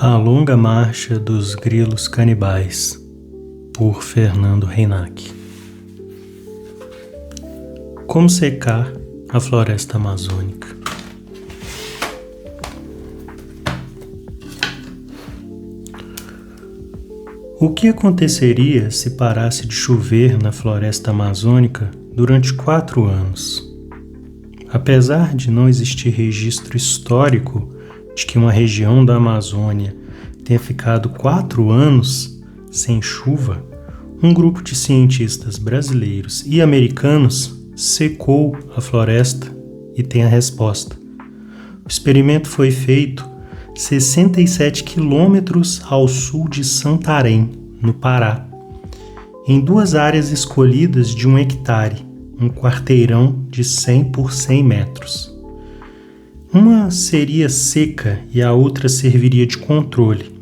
A Longa Marcha dos Grilos Canibais, por Fernando Reinach. Como secar a floresta amazônica? O que aconteceria se parasse de chover na floresta amazônica durante 4 anos? Apesar de não existir registro histórico de que uma região da Amazônia tenha ficado 4 anos sem chuva, um grupo de cientistas brasileiros e americanos secou a floresta e tem a resposta. O experimento foi feito 67 quilômetros ao sul de Santarém, no Pará, em 2 áreas escolhidas de 1 hectare, um quarteirão de 100 por 100 metros. Uma seria seca e a outra serviria de controle,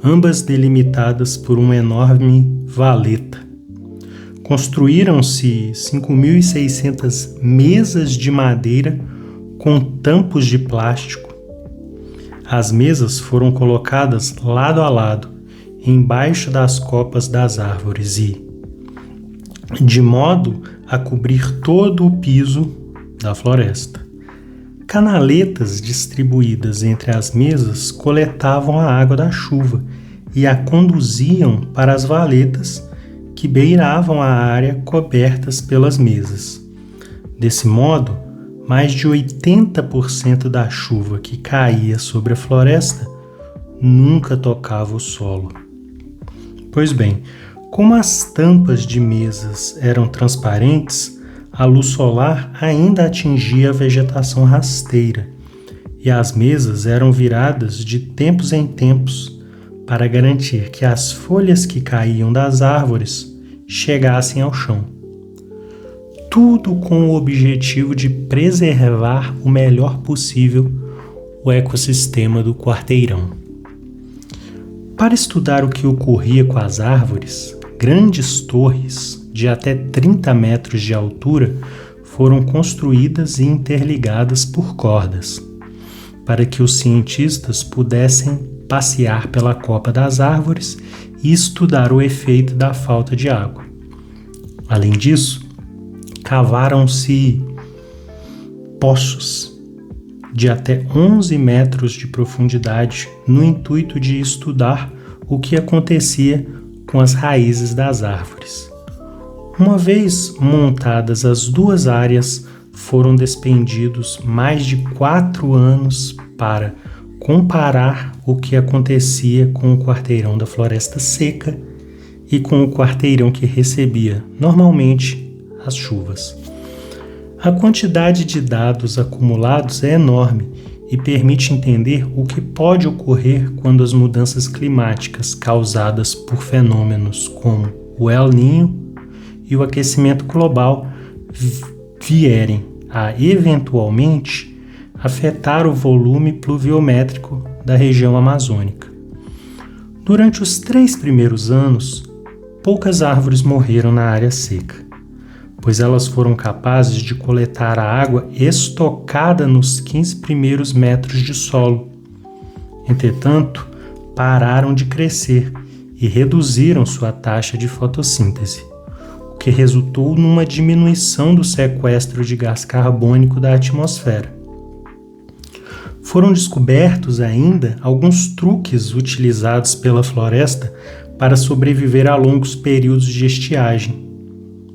ambas delimitadas por uma enorme valeta. Construíram-se 5.600 mesas de madeira com tampos de plástico. As mesas foram colocadas lado a lado, embaixo das copas das árvores de modo a cobrir todo o piso da floresta. Canaletas distribuídas entre as mesas coletavam a água da chuva e a conduziam para as valetas que beiravam a área cobertas pelas mesas. Desse modo, mais de 80% da chuva que caía sobre a floresta nunca tocava o solo. Pois bem, como as tampas de mesas eram transparentes, a luz solar ainda atingia a vegetação rasteira e as mesas eram viradas de tempos em tempos para garantir que as folhas que caíam das árvores chegassem ao chão. Tudo com o objetivo de preservar o melhor possível o ecossistema do quarteirão. Para estudar o que ocorria com as árvores, grandes torres de até 30 metros de altura foram construídas e interligadas por cordas, para que os cientistas pudessem passear pela copa das árvores e estudar o efeito da falta de água. Além disso, cavaram-se poços de até 11 metros de profundidade no intuito de estudar o que acontecia com as raízes das árvores. Uma vez montadas as 2 áreas, foram despendidos mais de 4 anos para comparar o que acontecia com o quarteirão da floresta seca e com o quarteirão que recebia, normalmente, as chuvas. A quantidade de dados acumulados é enorme e permite entender o que pode ocorrer quando as mudanças climáticas causadas por fenômenos como o El Niño e o aquecimento global vierem a, eventualmente, afetar o volume pluviométrico da região amazônica. Durante os 3 primeiros anos, poucas árvores morreram na área seca, pois elas foram capazes de coletar a água estocada nos 15 primeiros metros de solo. Entretanto, pararam de crescer e reduziram sua taxa de fotossíntese, o que resultou numa diminuição do sequestro de gás carbônico da atmosfera. Foram descobertos ainda alguns truques utilizados pela floresta para sobreviver a longos períodos de estiagem.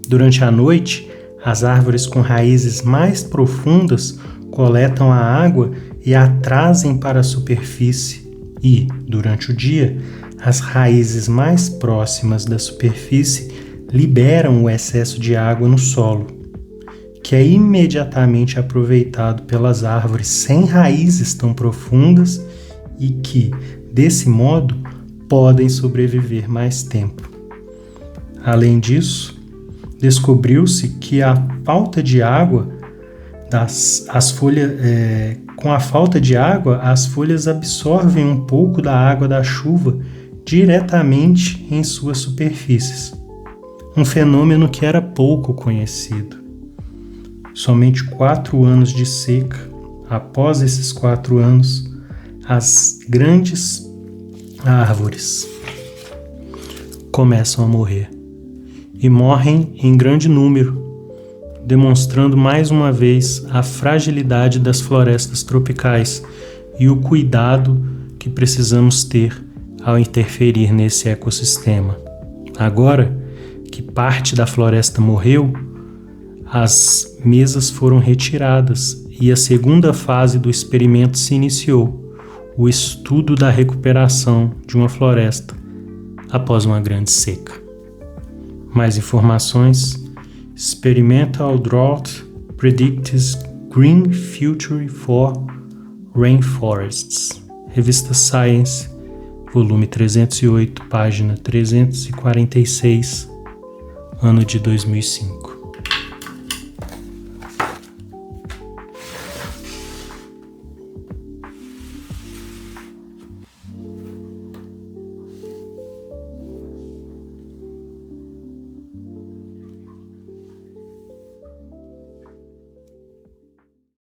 Durante a noite, as árvores com raízes mais profundas coletam a água e a trazem para a superfície e, durante o dia, as raízes mais próximas da superfície liberam o excesso de água no solo, que é imediatamente aproveitado pelas árvores sem raízes tão profundas e que, desse modo, podem sobreviver mais tempo. Além disso, descobriu-se que a falta de água, com a falta de água, as folhas absorvem um pouco da água da chuva diretamente em suas superfícies. Um fenômeno que era pouco conhecido. Somente 4 anos de seca, após esses 4 anos, as grandes árvores começam a morrer. E morrem em grande número, demonstrando mais uma vez a fragilidade das florestas tropicais e o cuidado que precisamos ter ao interferir nesse ecossistema. Agora que parte da floresta morreu, as mesas foram retiradas e a segunda fase do experimento se iniciou, o estudo da recuperação de uma floresta após uma grande seca. Mais informações: Experimental Drought Predicts Green Future for Rainforests. Revista Science, volume 308, página 346, ano de 2005.